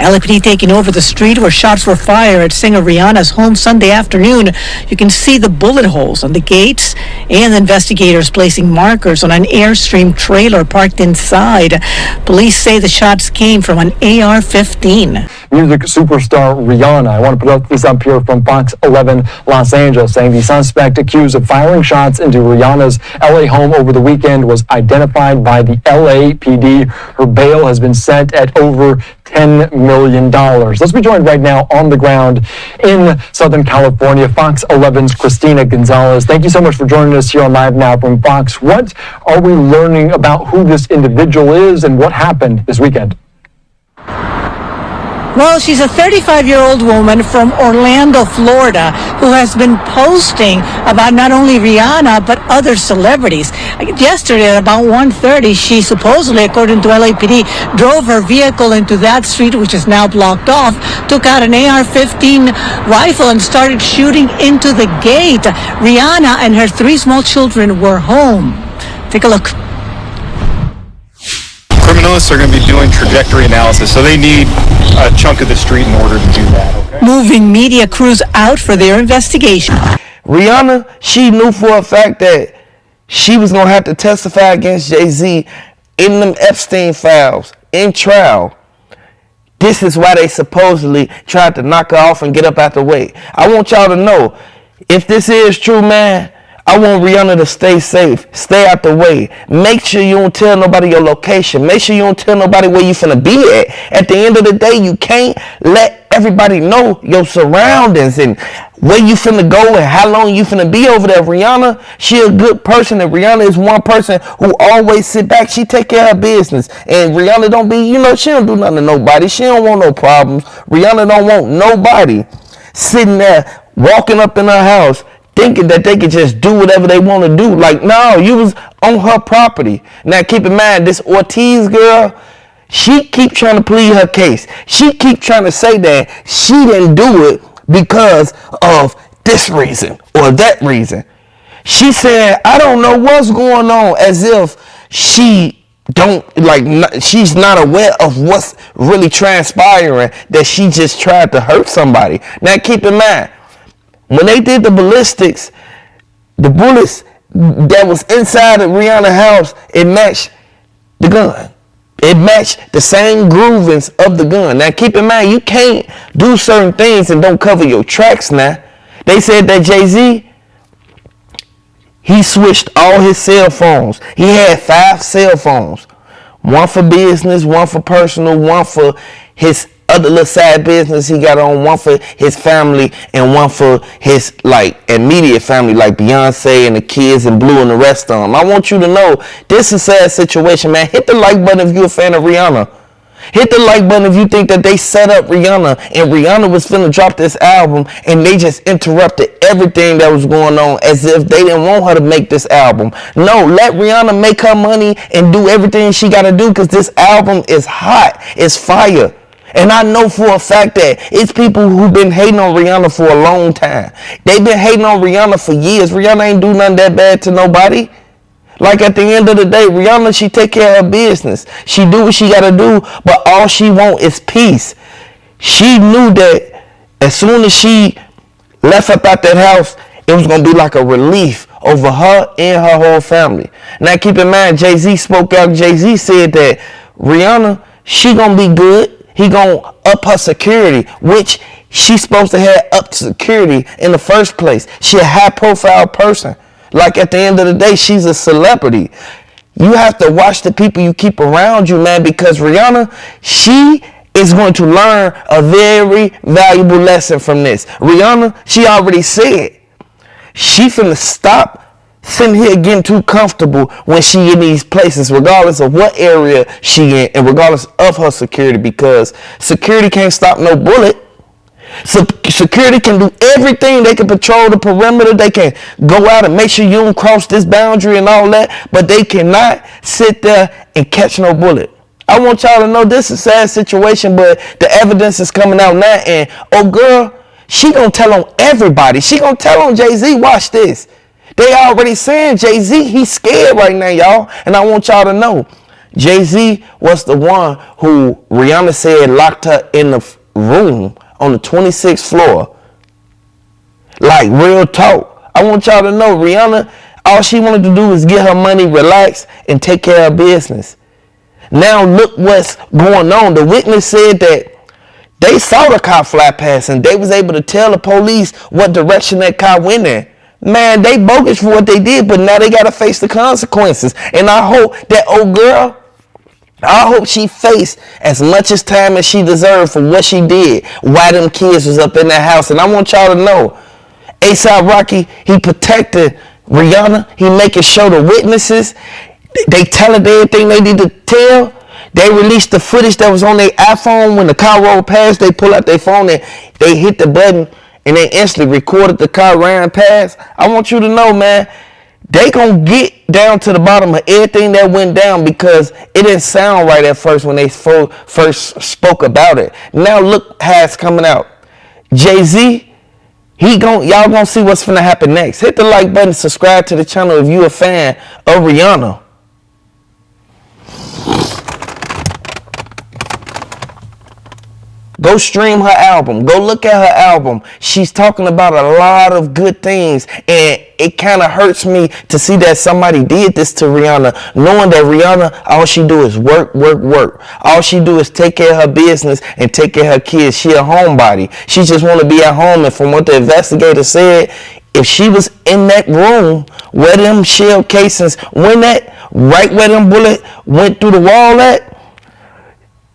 LAPD taking over the street where shots were fired at singer Rihanna's home Sunday afternoon. You can see the bullet holes on the gates and investigators placing markers on an Airstream trailer parked inside. Police say the shots came from an AR-15. Music superstar Rihanna. I want to put this up here from Fox 11 Los Angeles, saying the suspect accused of firing shots into Rihanna's LA home over the weekend was identified by the LAPD. Her bail has been set at over $10 million. Let's be joined right now on the ground in Southern California. Fox 11's Christina Gonzalez. Thank you so much for joining us here on Live Now from Fox. What are we learning about who this individual is and what happened this weekend? Well, she's a 35-year-old woman from Orlando, Florida, who has been posting about not only Rihanna, but other celebrities. Yesterday at about 1:30, she supposedly, according to LAPD, drove her vehicle into that street, which is now blocked off, took out an AR-15 rifle and started shooting into the gate. Rihanna and her 3 small children were home. Take a look. Criminalists are going to be doing trajectory analysis, so they need a chunk of the street in order to do that. Okay? Moving media crews out for their investigation. Rihanna, she knew for a fact that she was going to have to testify against Jay-Z in them Epstein files, in trial. This is why they supposedly tried to knock her off and get up out the way. I want y'all to know, if this is true, man, I want Rihanna to stay safe, stay out the way. Make sure you don't tell nobody your location. Make sure you don't tell nobody where you finna be at. At the end of the day, you can't let everybody know your surroundings and where you finna go and how long you finna be over there. Rihanna, she a good person, and Rihanna is one person who always sit back. She take care of her business. And Rihanna don't be, she don't do nothing to nobody. She don't want no problems. Rihanna don't want nobody sitting there, walking up in her house, thinking that they could just do whatever they want to do. Like, no, you was on her property. Now, keep in mind, this Ortiz girl, she keep trying to plead her case. She keep trying to say that she didn't do it because of this reason or that reason. She said, I don't know what's going on, as if she she's not aware of what's really transpiring, that she just tried to hurt somebody. Now, keep in mind, when they did the ballistics, the bullets that was inside of Rihanna's house, it matched the gun. It matched the same groovings of the gun. Now, keep in mind, you can't do certain things and don't cover your tracks now. They said that Jay-Z, he switched all his cell phones. He had 5 cell phones. One for business, one for personal, one for his other little side business he got on, one for his family and one for his immediate family, like Beyonce and the kids and Blue and the rest of them. I want you to know this is a sad situation, man. Hit the like button if you're a fan of Rihanna. Hit the like button if you think that they set up Rihanna and Rihanna was finna drop this album and they just interrupted everything that was going on as if they didn't want her to make this album. No, let Rihanna make her money and do everything she gotta do, because this album is hot. It's fire. And I know for a fact that it's people who've been hating on Rihanna for a long time. They've been hating on Rihanna for years. Rihanna ain't do nothing that bad to nobody. Like, at the end of the day, Rihanna, she take care of her business. She do what she gotta do, but all she want is peace. She knew that as soon as she left up out that house, it was gonna be like a relief over her and her whole family. Now, keep in mind, Jay-Z spoke out. Jay-Z said that Rihanna, she gonna be good. He gonna up her security, which she's supposed to have up security in the first place. She a high profile person. Like, at the end of the day, she's a celebrity. You have to watch the people you keep around you, man, because Rihanna, she is going to learn a very valuable lesson from this. Rihanna, she already said she finna stop sitting here getting too comfortable when she in these places, regardless of what area she in and regardless of her security, because security can't stop no bullet. So security can do everything. They can patrol the perimeter. They can go out and make sure you don't cross this boundary and all that, but they cannot sit there and catch no bullet. I want y'all to know this is a sad situation, but the evidence is coming out now, and oh girl, she gonna tell on everybody. She gonna tell on Jay-Z. Watch this. They already saying Jay-Z, he's scared right now, y'all. And I want y'all to know, Jay-Z was the one who Rihanna said locked her in the room on the 26th floor. Like, real talk. I want y'all to know, Rihanna, all she wanted to do was get her money, relax, and take care of business. Now look what's going on. The witness said that they saw the car fly past and they was able to tell the police what direction that car went in. Man, they bogus for what they did, but now they got to face the consequences. And I hope that old girl, I hope she faced as much as time as she deserved for what she did while them kids was up in that house. And I want y'all to know, A$AP Rocky, he protected Rihanna. He making sure the witnesses, they telling everything they need to tell. They released the footage that was on their iPhone when the car rolled past. They pull out their phone and they hit the button and they instantly recorded the car ran past. I want you to know, man, they gonna get down to the bottom of everything that went down because it didn't sound right at first when they first spoke about it. Now look how it's coming out. Jay-Z, y'all gonna see what's finna happen next. Hit the like button, subscribe to the channel if you a fan of Rihanna. Go stream her album. Go look at her album. She's talking about a lot of good things. And it kind of hurts me to see that somebody did this to Rihanna, knowing that Rihanna, all she do is work, work, work. All she do is take care of her business and take care of her kids. She a homebody. She just want to be at home. And from what the investigator said, if she was in that room where them shell casings went at, right where them bullet went through the wall at,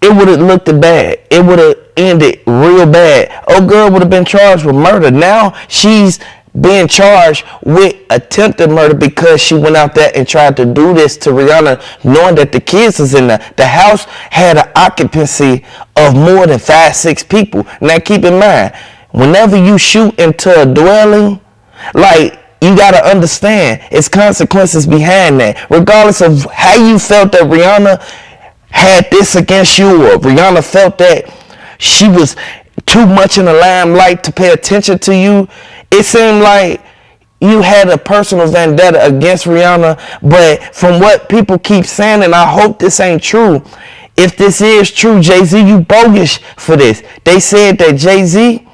it would have looked bad. It would have ended real bad. Old girl would have been charged with murder. Now she's being charged with attempted murder because she went out there and tried to do this to Rihanna, knowing that the kids was in there. The house had an occupancy of more than 5-6 people. Now keep in mind, whenever you shoot into a dwelling, like, you got to understand, it's consequences behind that. Regardless of how you felt that Rihanna had this against you, or Rihanna felt that she was too much in the limelight to pay attention to you, it seemed like you had a personal vendetta against Rihanna. But from what people keep saying, and I hope this ain't true, if this is true, Jay-Z, you bogus for this. They said that Jay-Z,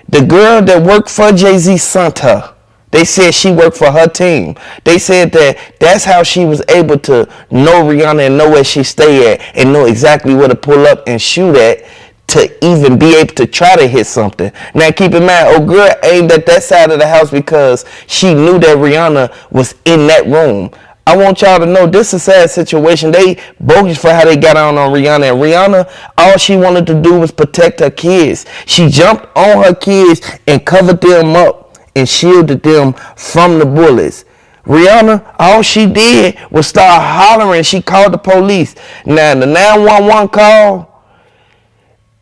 the girl that worked for Jay-Z, sent her. They said she worked for her team. They said that that's how she was able to know Rihanna and know where she stay at and know exactly where to pull up and shoot at to even be able to try to hit something. Now keep in mind, old girl aimed at that side of the house because she knew that Rihanna was in that room. I want y'all to know this is a sad situation. They bogus for how they got on Rihanna. And Rihanna, all she wanted to do was protect her kids. She jumped on her kids and covered them up and shielded them from the bullets. Rihanna, all she did was start hollering. She called the police. Now, the 911 call,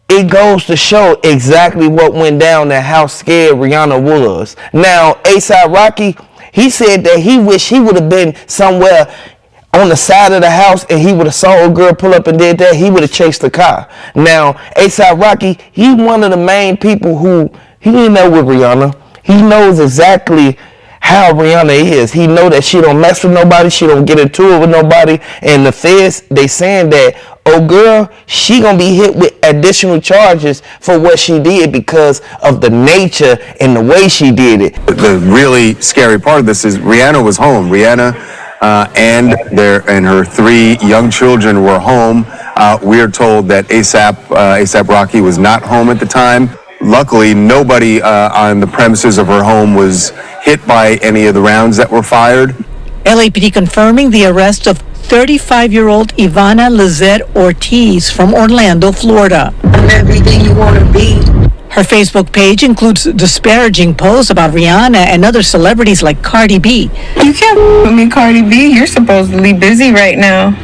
it goes to show exactly what went down and how scared Rihanna was. Now, A$AP Rocky, he said that he wished he would have been somewhere on the side of the house and he would have saw a girl pull up and did that. He would have chased the car. Now, A$AP Rocky, he one of the main people who, he didn't know with Rihanna. He knows exactly how Rihanna is. He know that she don't mess with nobody. She don't get into it with nobody. And the feds, they saying that, oh girl, she gonna be hit with additional charges for what she did because of the nature and the way she did it. The really scary part of this is Rihanna was home. Rihanna and her 3 young children were home. We are told that A$AP Rocky was not home at the time. Luckily, nobody on the premises of her home was hit by any of the rounds that were fired. LAPD confirming the arrest of 35-year-old Ivana Lizette Ortiz from Orlando, Florida. Everything you want to be. Her Facebook page includes disparaging posts about Rihanna and other celebrities like Cardi B. You can't put me, Cardi B. You're supposedly busy right now.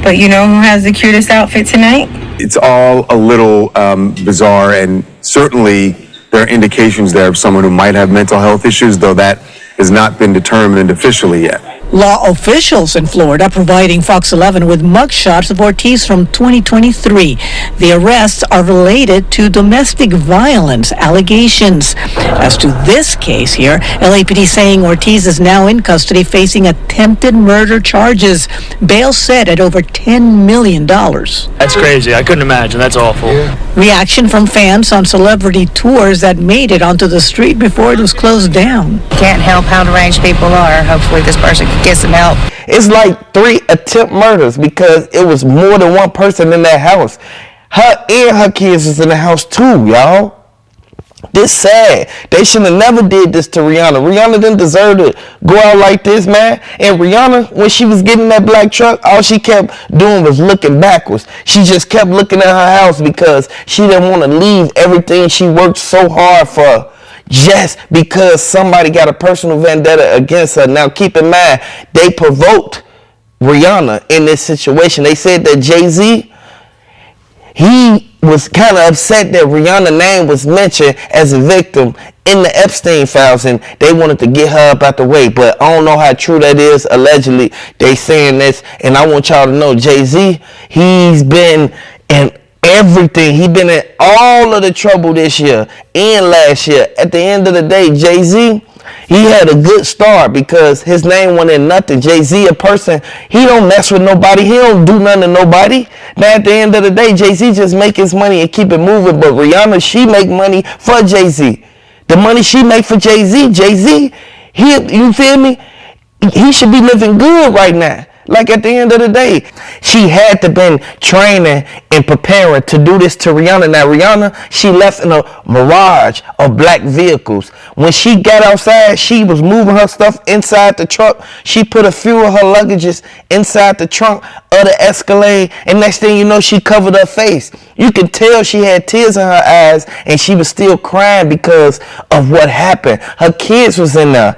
But you know who has the cutest outfit tonight? It's all a little bizarre, and certainly there are indications there of someone who might have mental health issues, though that has not been determined officially yet. Law officials in Florida providing Fox 11 with mugshots of Ortiz from 2023. The arrests are related to domestic violence allegations. As to this case here, LAPD saying Ortiz is now in custody facing attempted murder charges. Bail set at over $10 million. That's crazy. I couldn't imagine. That's awful. Reaction from fans on celebrity tours that made it onto the street before it was closed down. Can't help how deranged people are. Hopefully this person can get some help. It's like 3 attempt murders because it was more than one person in that house. Her and her kids was in the house too, y'all. This sad. They should have never did this to Rihanna. Rihanna didn't deserve to go out like this, man. And Rihanna, when she was getting that black truck, all she kept doing was looking backwards. She just kept looking at her house because she didn't want to leave everything she worked so hard for just because somebody got a personal vendetta against her. Now, keep in mind, they provoked Rihanna in this situation. They said that Jay-Z, he was kind of upset that Rihanna's name was mentioned as a victim in the Epstein files, and they wanted to get her up out the way. But I don't know how true that is. Allegedly, they saying this, and I want y'all to know, Jay-Z, he's been in everything. He's been in all of the trouble this year and last year. At the end of the day, Jay-Z, he had a good start because his name went in nothing. Jay-Z, a person, he don't mess with nobody. He don't do nothing to nobody. Now, at the end of the day, Jay-Z just make his money and keep it moving. But Rihanna, she make money for Jay-Z. The money she make for Jay-Z, you feel me? He should be living good right now. Like, at the end of the day, she had to been training and preparing to do this to Rihanna. Now, Rihanna, she left in a mirage of black vehicles. When she got outside, she was moving her stuff inside the truck. She put a few of her luggages inside the trunk of the Escalade, and next thing you know, she covered her face. You could tell she had tears in her eyes, and she was still crying because of what happened. Her kids was in there.